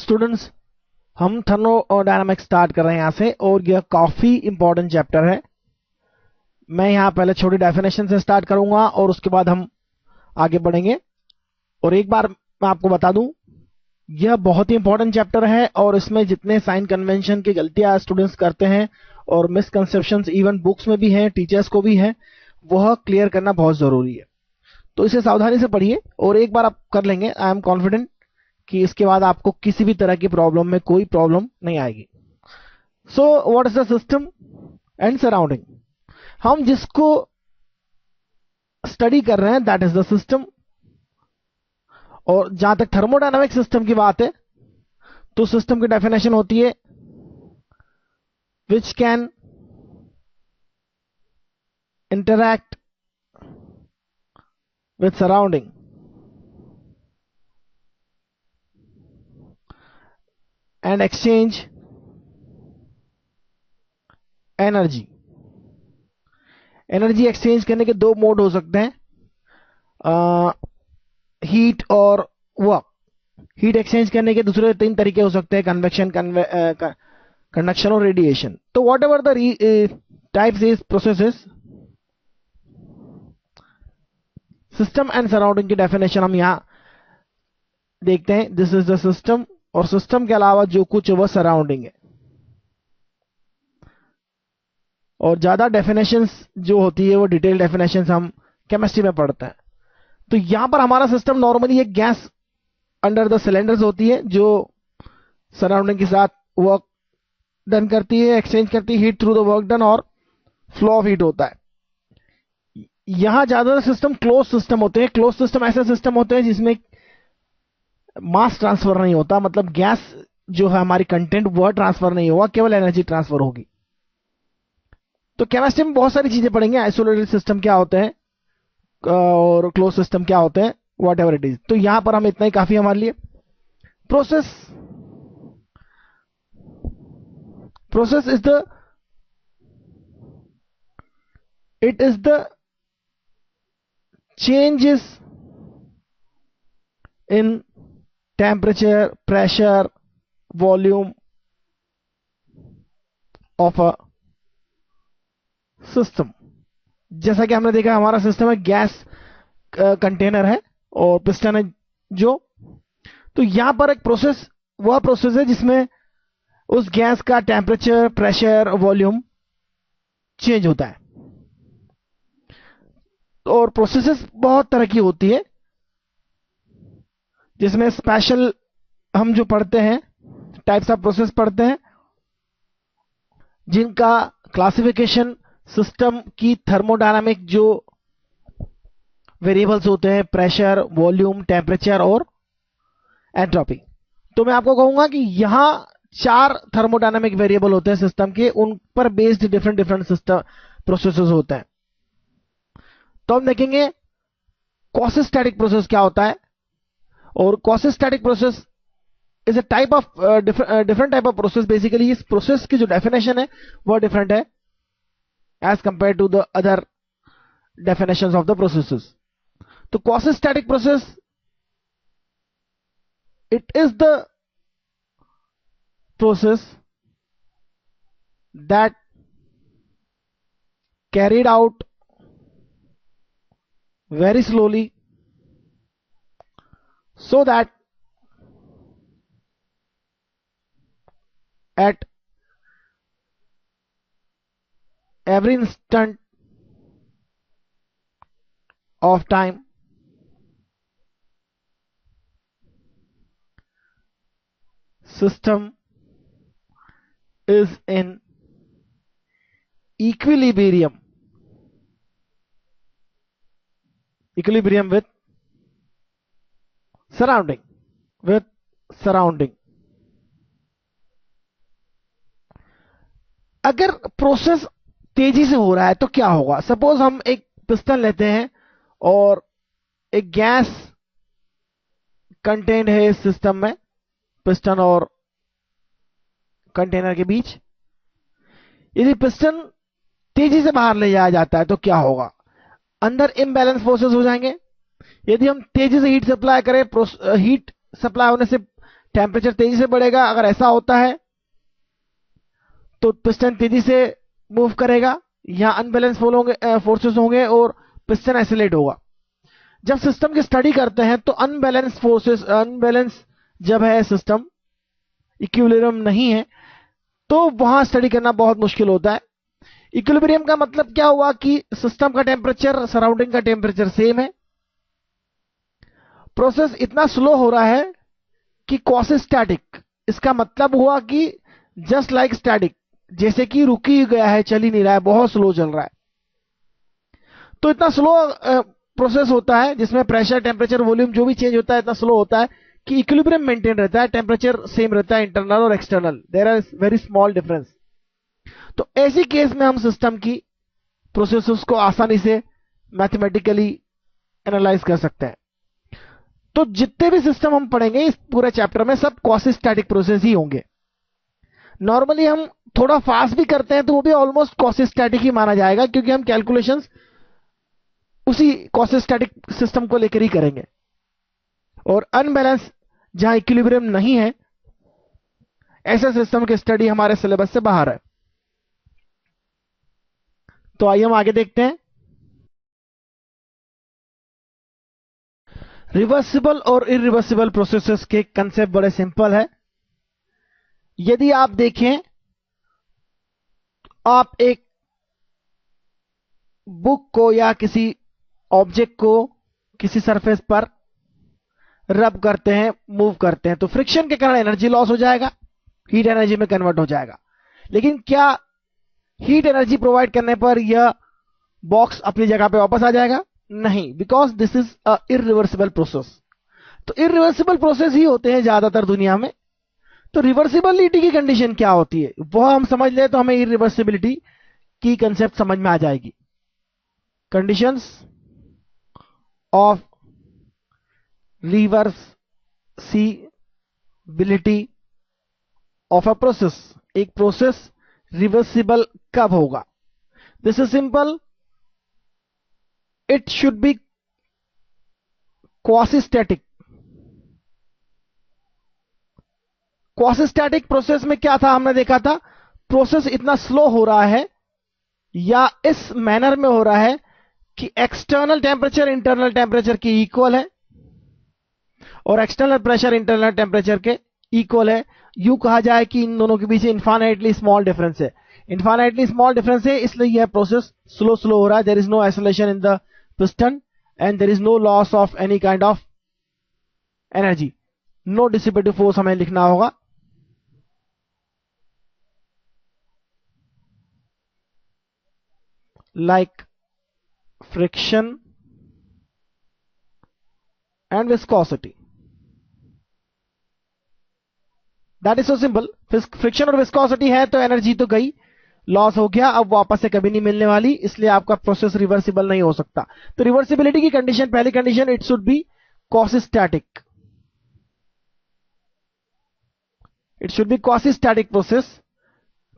Students, हम thermodynamics start कर रहे हैं यहां से, और यह काफी इंपॉर्टेंट चैप्टर है। मैं यहां पहले छोटी डेफिनेशन से स्टार्ट करूंगा और उसके बाद हम आगे बढ़ेंगे। और एक बार मैं आपको बता दूं, यह बहुत ही इंपॉर्टेंट चैप्टर है और इसमें जितने साइन कन्वेंशन की गलतियां स्टूडेंट्स करते हैं और मिसकंसेप्शंस इवन बुक्स में भी हैं, टीचर्स को भी है, वह क्लियर करना बहुत जरूरी है। तो इसे सावधानी से पढ़िए और एक बार आप कर लेंगे, आई एम कॉन्फिडेंट कि इसके बाद आपको किसी भी तरह की प्रॉब्लम में कोई प्रॉब्लम नहीं आएगी। So what is the system and surrounding? हम जिसको स्टडी कर रहे हैं दैट इज द सिस्टम। और जहां तक थर्मोडायनामिक सिस्टम की बात है, तो सिस्टम की डेफिनेशन होती है which can interact with surrounding and exchange energy. Energy exchange करने के दो मोड हो सकते हैं, हीट और वर्क। हीट एक्सचेंज करने के दूसरे तीन तरीके हो सकते हैं, कन्वेक्शन, कंडक्शन और रेडिएशन। तो what ever the types is processes, system and surrounding की डेफिनेशन हम यहां देखते हैं। दिस इज द सिस्टम, और सिस्टम के अलावा जो कुछ वह सराउंडिंग है। और ज्यादा डेफिनेशंस जो होती है वो डिटेल डेफिनेशंस हम केमिस्ट्री में पढ़ते हैं। तो यहां पर हमारा सिस्टम नॉर्मली एक गैस अंडर द सिलेंडर्स होती है जो सराउंडिंग के साथ वर्क डन करती है, एक्सचेंज करती है heat through the work done, और फ्लो ऑफ हीट होता है। यहां ज्यादातर सिस्टम क्लोज सिस्टम होते हैं। क्लोज सिस्टम ऐसे सिस्टम होते हैं जिसमें मास ट्रांसफर नहीं होता, मतलब गैस जो है हमारी कंटेंट वह ट्रांसफर नहीं होगा, केवल एनर्जी ट्रांसफर होगी। तो केमिस्ट्री में बहुत सारी चीजें पढ़ेंगे, आइसोलेटेड सिस्टम क्या होते हैं और क्लोज सिस्टम क्या होते हैं, वॉट एवर इट इज। तो यहां पर हम इतना ही काफी हमारे लिए। Process is the it is the changes in temperature, pressure, volume of a system. जैसा कि हमने देखा हमारा सिस्टम है गैस कंटेनर है और पिस्टन है जो। तो यहां पर एक प्रोसेस वह प्रोसेस है जिसमें उस गैस का टेम्परेचर, प्रेशर, वॉल्यूम चेंज होता है। और प्रोसेसेस बहुत तरह की होती है, जिसमें स्पेशल हम जो पढ़ते हैं टाइप्स ऑफ प्रोसेस पढ़ते हैं, जिनका क्लासिफिकेशन सिस्टम की थर्मोडायनामिक जो वेरिएबल्स होते हैं, प्रेशर, वॉल्यूम, टेम्परेचर और एंट्रोपी। तो मैं आपको कहूंगा कि यहां 4 थर्मोडायनामिक वेरिएबल होते हैं सिस्टम के, उन पर बेस्ड डिफरेंट सिस्टम प्रोसेसेस होते हैं। तो हम देखेंगे क्वासिस्टैटिक प्रोसेस क्या होता है। और quasi-static process is a type of different type of process. Basically इस प्रोसेस की जो डेफिनेशन है वह डिफरेंट है as compared to the other definitions of the processes. तो quasi-static process, it is the process that carried out very slowly so that at every instant of time system is in equilibrium with surrounding। अगर process तेजी से हो रहा है तो क्या होगा? सपोज हम एक पिस्टन लेते हैं और एक गैस कंटेंट है इस सिस्टम में, पिस्टन और कंटेनर के बीच। यदि पिस्टन तेजी से बाहर ले जाया जाता है तो क्या होगा? अंदर इम्बैलेंस फोर्सेस हो जाएंगे। यदि हम तेजी से हीट सप्लाई करें, हीट सप्लाई होने से टेम्परेचर तेजी से बढ़ेगा। अगर ऐसा होता है तो पिस्टन तेजी से मूव करेगा, यहां अनबैलेंस फोर्सेस होंगे और पिस्टन एक्सेलरेट होगा। जब सिस्टम की स्टडी करते हैं तो अनबैलेंस जब है सिस्टम, इक्विलिब्रियम नहीं है, तो वहां स्टडी करना बहुत मुश्किल होता है। इक्विलिब्रियम का मतलब क्या हुआ कि सिस्टम का टेम्परेचर सराउंडिंग का टेम्परेचर सेम है, प्रोसेस इतना स्लो हो रहा है कि क्वासी स्टैटिक। इसका मतलब हुआ कि जस्ट लाइक स्टैटिक, जैसे कि रुक ही गया है, चल ही नहीं रहा है, बहुत स्लो चल रहा है। तो इतना स्लो प्रोसेस होता है जिसमें प्रेशर, टेम्परेचर, वॉल्यूम जो भी चेंज होता है इतना स्लो होता है कि इक्विलिब्रियम मेंटेन रहता है, टेम्परेचर सेम रहता है इंटरनल और external, there are very small difference. तो ऐसी केस में हम सिस्टम की प्रोसेसेस को आसानी से मैथमेटिकली एनालाइज कर सकते हैं। तो जितने भी सिस्टम हम पढ़ेंगे इस पूरे चैप्टर में सब क्वासी स्टैटिक प्रोसेस ही होंगे। नॉर्मली हम थोड़ा फास्ट भी करते हैं तो वो भी ऑलमोस्ट क्वासी स्टैटिक ही माना जाएगा, क्योंकि हम कैलकुलेशंस उसी क्वासी स्टैटिक सिस्टम को लेकर ही करेंगे। और अनबैलेंस जहां इक्विलिब्रियम नहीं है, ऐसे सिस्टम की स्टडी हमारे सिलेबस से बाहर है। तो आइए हम आगे देखते हैं। रिवर्सिबल और इरिवर्सिबल प्रोसेसेस के कंसेप्ट बड़े सिंपल है। यदि आप देखें, आप एक बुक को या किसी ऑब्जेक्ट को किसी सरफेस पर रब करते हैं, मूव करते हैं, तो फ्रिक्शन के कारण एनर्जी लॉस हो जाएगा, हीट एनर्जी में कन्वर्ट हो जाएगा। लेकिन क्या हीट एनर्जी प्रोवाइड करने पर यह बॉक्स अपनी जगह पे वापस आ जाएगा? नहीं, because this is a irreversible process. तो इरिवर्सिबल प्रोसेस ही होते हैं ज्यादातर दुनिया में। तो रिवर्सिबिलिटी की कंडीशन क्या होती है वह हम समझ ले तो हमें इरिवर्सिबिलिटी की कंसेप्ट समझ में आ जाएगी। Conditions of reversibility of a process. एक प्रोसेस रिवर्सिबल कब होगा? This is simple, it should be quasi static. Quasi static process में क्या था, हमने देखा था प्रोसेस इतना स्लो हो रहा है या इस मैनर में हो रहा है कि एक्सटर्नल टेम्परेचर इंटरनल टेम्परेचर के इक्वल है और एक्सटर्नल प्रेशर इंटरनल टेम्परेचर के इक्वल है। यू कहा जाए कि इन दोनों के बीच इन्फाइनाइटली स्मॉल डिफरेंस है। इन्फाइनाइटली स्मॉल डिफरेंस है, इसलिए यह प्रोसेस स्लो हो रहा है। There is no acceleration in the piston and there is no loss of any kind of energy. No dissipative force हमें लिखना होगा। Like friction and viscosity. That is so simple. Friction और viscosity है तो energy तो गई, loss हो गया, अब वापस से कभी नहीं मिलने वाली, इसलिए आपका प्रोसेस रिवर्सिबल नहीं हो सकता। तो रिवर्सिबिलिटी की कंडीशन, पहली condition, it should be quasi static. It should be quasi static process.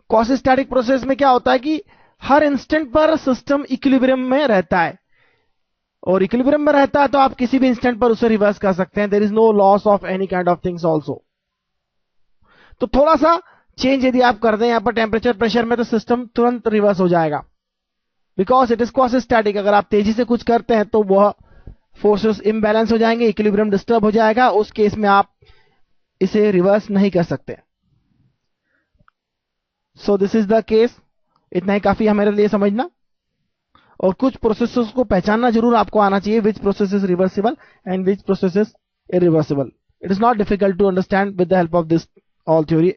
Quasi static process में क्या होता है कि हर इंस्टेंट पर सिस्टम इक्विलिब्रियम में रहता है, और इक्विलिब्रियम में रहता है तो आप किसी भी इंस्टेंट पर उसे रिवर्स कर सकते हैं। There is no loss of any kind of things also. तो थोड़ा सा चेंज यदि आप कर दें यहां पर टेम्परेचर प्रेशर में तो सिस्टम तुरंत रिवर्स हो जाएगा, because it is quasi static. अगर आप तेजी से कुछ करते हैं तो वह फोर्सेस इम्बैलेंस हो जाएंगे, इक्विलिब्रियम डिस्टर्ब हो जाएगा, उस केस में आप इसे रिवर्स नहीं कर सकते। So this is the case. इतना ही काफी है मेरे लिए समझना, और कुछ प्रोसेसेस को पहचानना जरूर आपको आना चाहिए, which process is reversible and which process is irreversible. It is not difficult to understand with the help of this all theory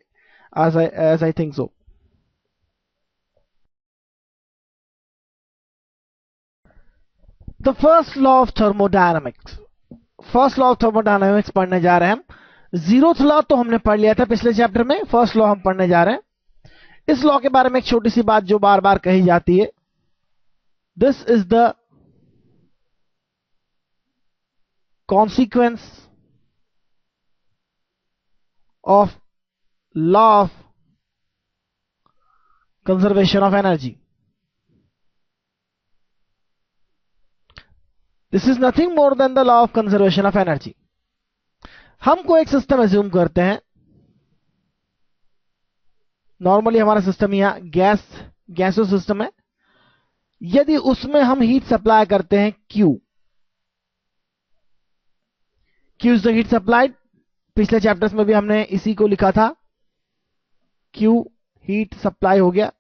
as I think so. The first law of thermodynamics. First law of thermodynamics पढ़ने जा रहे हैं हम। Zeroth law तो हमने पढ़ लिया था पिछले चैप्टर में, फर्स्ट लॉ हम पढ़ने जा रहे हैं। इस लॉ के बारे में एक छोटी सी बात जो बार बार कही जाती है, this is the consequence of law of conservation of energy. This is nothing more than the law of conservation of energy. हमको एक सिस्टम एज्यूम करते हैं, नॉर्मली हमारा सिस्टम यहां गैसो सिस्टम है। यदि उसमें हम हीट सप्लाई करते हैं Q is the heat supplied, पिछले चैप्टर्स में भी हमने इसी को लिखा था, Q हीट सप्लाई हो गया।